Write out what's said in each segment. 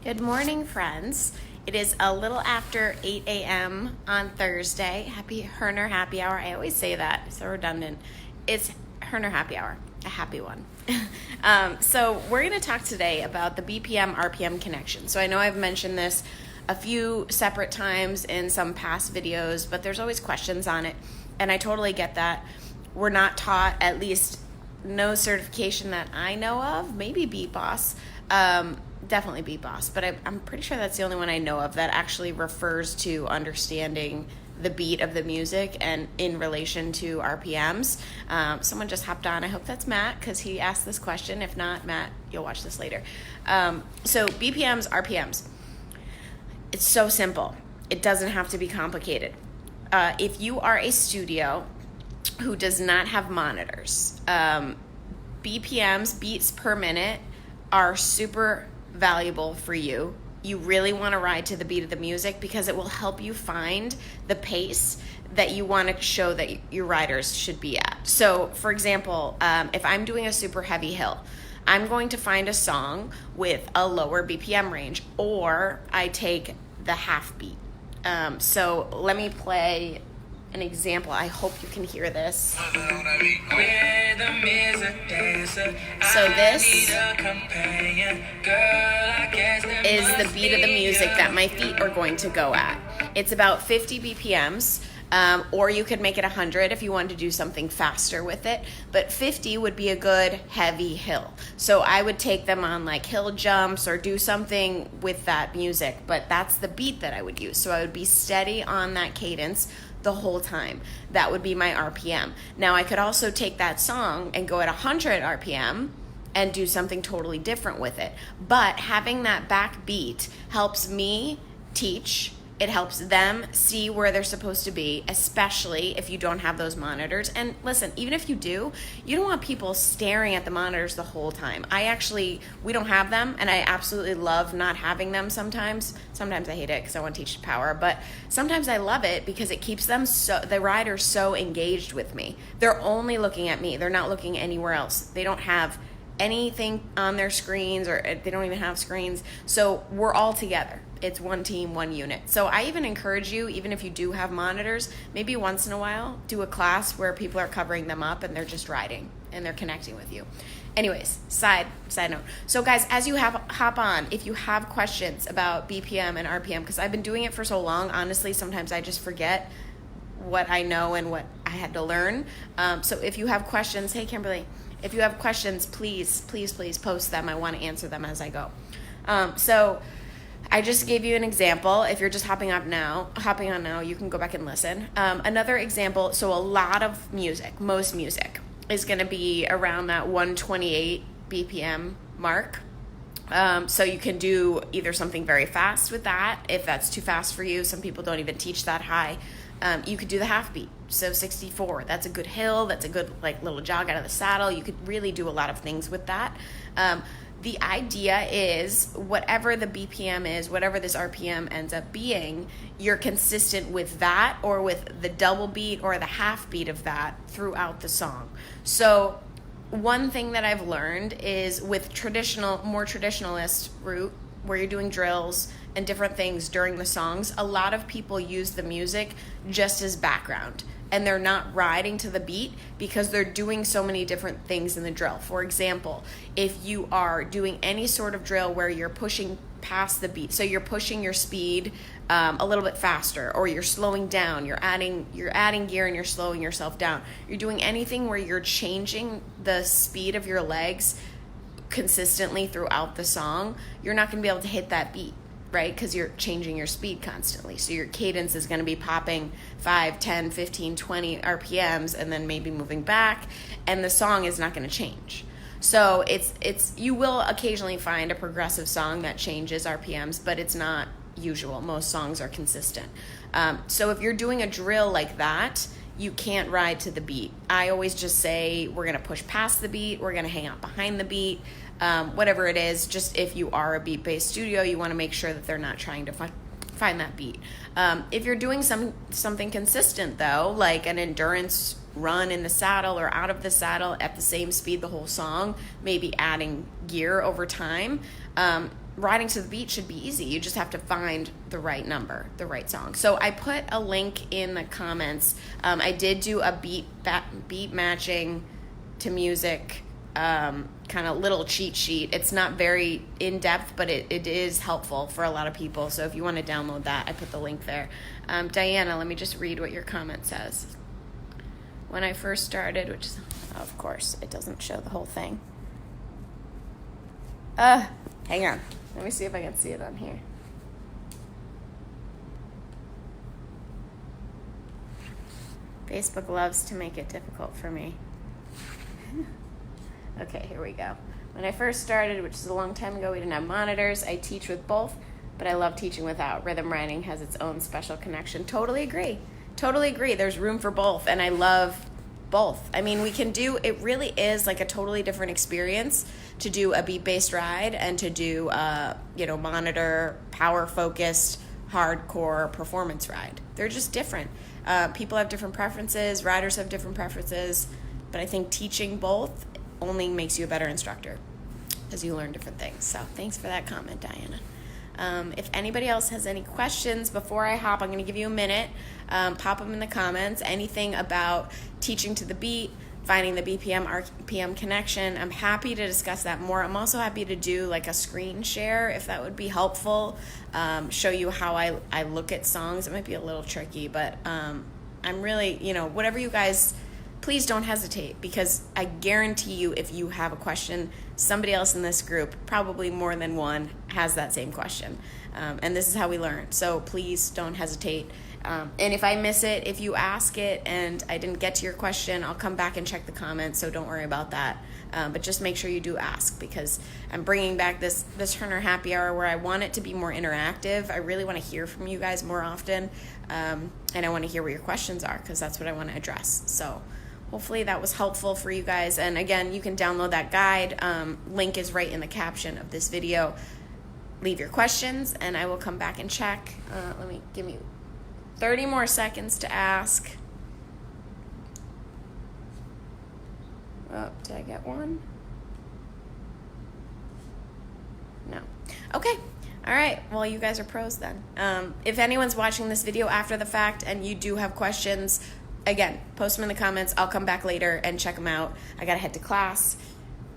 Good morning, friends. It is a little after 8 a.m. on Thursday. Happy Hoerner happy hour. I always say that. It's so redundant. It's Hoerner happy hour, a happy one. So we're going to talk today about the BPM RPM connection. So I know I've mentioned this a few separate times in some past videos, but there's always questions on it. And I totally get that. We're not taught, at least no certification that I know of, maybe Beat Boss, definitely Beat Boss, but I'm pretty sure that's the only one I know of that actually refers to understanding the beat of the music and in relation to RPMs. Someone just hopped on. I hope that's Matt because he asked this question. If not, Matt, you'll watch this later. So BPMs, RPMs. It's so simple. It doesn't have to be complicated. If you are a studio who does not have monitors, BPMs, beats per minute, are super valuable for you. You really want to ride to the beat of the music because it will help you find the pace that you want to show that your riders should be at. So, for example, if I'm doing a super heavy hill, I'm going to find a song with a lower BPM range, or I take the half beat. So let me play an example. I hope you can hear this. So this is the beat of the music that my feet are going to go at. It's about 50 BPMs, or you could make it 100 if you wanted to do something faster with it, but 50 would be a good heavy hill. So I would take them on like hill jumps or do something with that music, but that's the beat that I would use. So I would be steady on that cadence the whole time. That would be my RPM. Now I could also take that song and go at 100 RPM and do something totally different with it. But having that back beat helps me teach. It helps them see where they're supposed to be, especially if you don't have those monitors. And listen, even if you do, you don't want people staring at the monitors the whole time. We don't have them, and I absolutely love not having them sometimes. Sometimes I hate it because I want to teach power, but sometimes I love it because it keeps them the riders so engaged with me. They're only looking at me. They're not looking anywhere else. They don't have anything on their screens, or they don't even have screens. So we're all together. It's one team, one unit. So I even encourage you, even if you do have monitors, maybe once in a while, do a class where people are covering them up and they're just riding and they're connecting with you. Anyways, side note. So guys, as you hop on, if you have questions about BPM and RPM, because I've been doing it for so long, honestly, sometimes I just forget what I know and what I had to learn. So if you have questions, hey Kimberly, if you have questions, please post them. I want to answer them as I go. So I just gave you an example. If you're just hopping on now, you can go back and listen. Another example, so a lot of music, most music, is going to be around that 128 BPM mark. So you can do either something very fast with that, if that's too fast for you. Some people don't even teach that high. You could do the half beat, so 64. That's a good hill. That's a good like little jog out of the saddle. You could really do a lot of things with that. The idea is whatever the BPM is, whatever this RPM ends up being, you're consistent with that or with the double beat or the half beat of that throughout the song. So one thing that I've learned is with more traditionalist route, where you're doing drills and different things during the songs, a lot of people use the music just as background. And they're not riding to the beat because they're doing so many different things in the drill. For example, if you are doing any sort of drill where you're pushing past the beat, so you're pushing your speed a little bit faster, or you're slowing down, you're adding gear and you're slowing yourself down. You're doing anything where you're changing the speed of your legs consistently throughout the song, you're not going to be able to hit that beat, right? Because you're changing your speed constantly. So your cadence is going to be popping 5, 10, 15, 20 RPMs and then maybe moving back, and the song is not going to change. So it's you will occasionally find a progressive song that changes RPMs, but it's not usual. Most songs are consistent. So if you're doing a drill like that, you can't ride to the beat. I always just say we're going to push past the beat, we're going to hang out behind the beat, whatever it is. Just if you are a beat-based studio, you want to make sure that they're not trying to find that beat. If you're doing something consistent, though, like an endurance run in the saddle or out of the saddle at the same speed the whole song, maybe adding gear over time, riding to the beat should be easy. You just have to find the right number, the right song. So I put a link in the comments. I did do a beat matching to music kind of little cheat sheet. It's not very in-depth, but it is helpful for a lot of people. So if you want to download that, I put the link there. Diana, let me just read what your comment says. When I first started, which is, of course, it doesn't show the whole thing. Hang on. Let me see if I can see it on here. Facebook loves to make it difficult for me. Okay, here we go. When I first started, which is a long time ago, we didn't have monitors. I teach with both, but I love teaching without. Rhythm writing has its own special connection. Totally agree. Totally agree. There's room for both, and I love both. I mean, we can do, it really is like a totally different experience to do a beat-based ride and to do monitor, power-focused, hardcore performance ride. They're just different. People have different preferences, riders have different preferences, but I think teaching both only makes you a better instructor as you learn different things. So thanks for that comment, Diana. If anybody else has any questions before I hop, I'm going to give you a minute. Pop them in the comments. Anything about teaching to the beat, finding the BPM RPM connection. I'm happy to discuss that more. I'm also happy to do like a screen share if that would be helpful. Show you how I look at songs. It might be a little tricky, but I'm really, whatever you guys, please don't hesitate, because I guarantee you if you have a question, somebody else in this group, probably more than one, has that same question. And this is how we learn. So please don't hesitate. And if I miss it, if you ask it and I didn't get to your question, I'll come back and check the comments, so don't worry about that. But just make sure you do ask, because I'm bringing back this Hoerner happy hour where I want it to be more interactive. I really want to hear from you guys more often, and I want to hear what your questions are, because that's what I want to address. So hopefully that was helpful for you guys. And again, you can download that guide. Link is right in the caption of this video. Leave your questions, and I will come back and check. Give me 30 more seconds to ask. Oh, did I get one? No. Okay. All right. Well, you guys are pros then. If anyone's watching this video after the fact and you do have questions, again, post them in the comments. I'll come back later and check them out. I gotta head to class.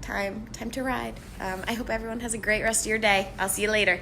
Time to ride. I hope everyone has a great rest of your day. I'll see you later.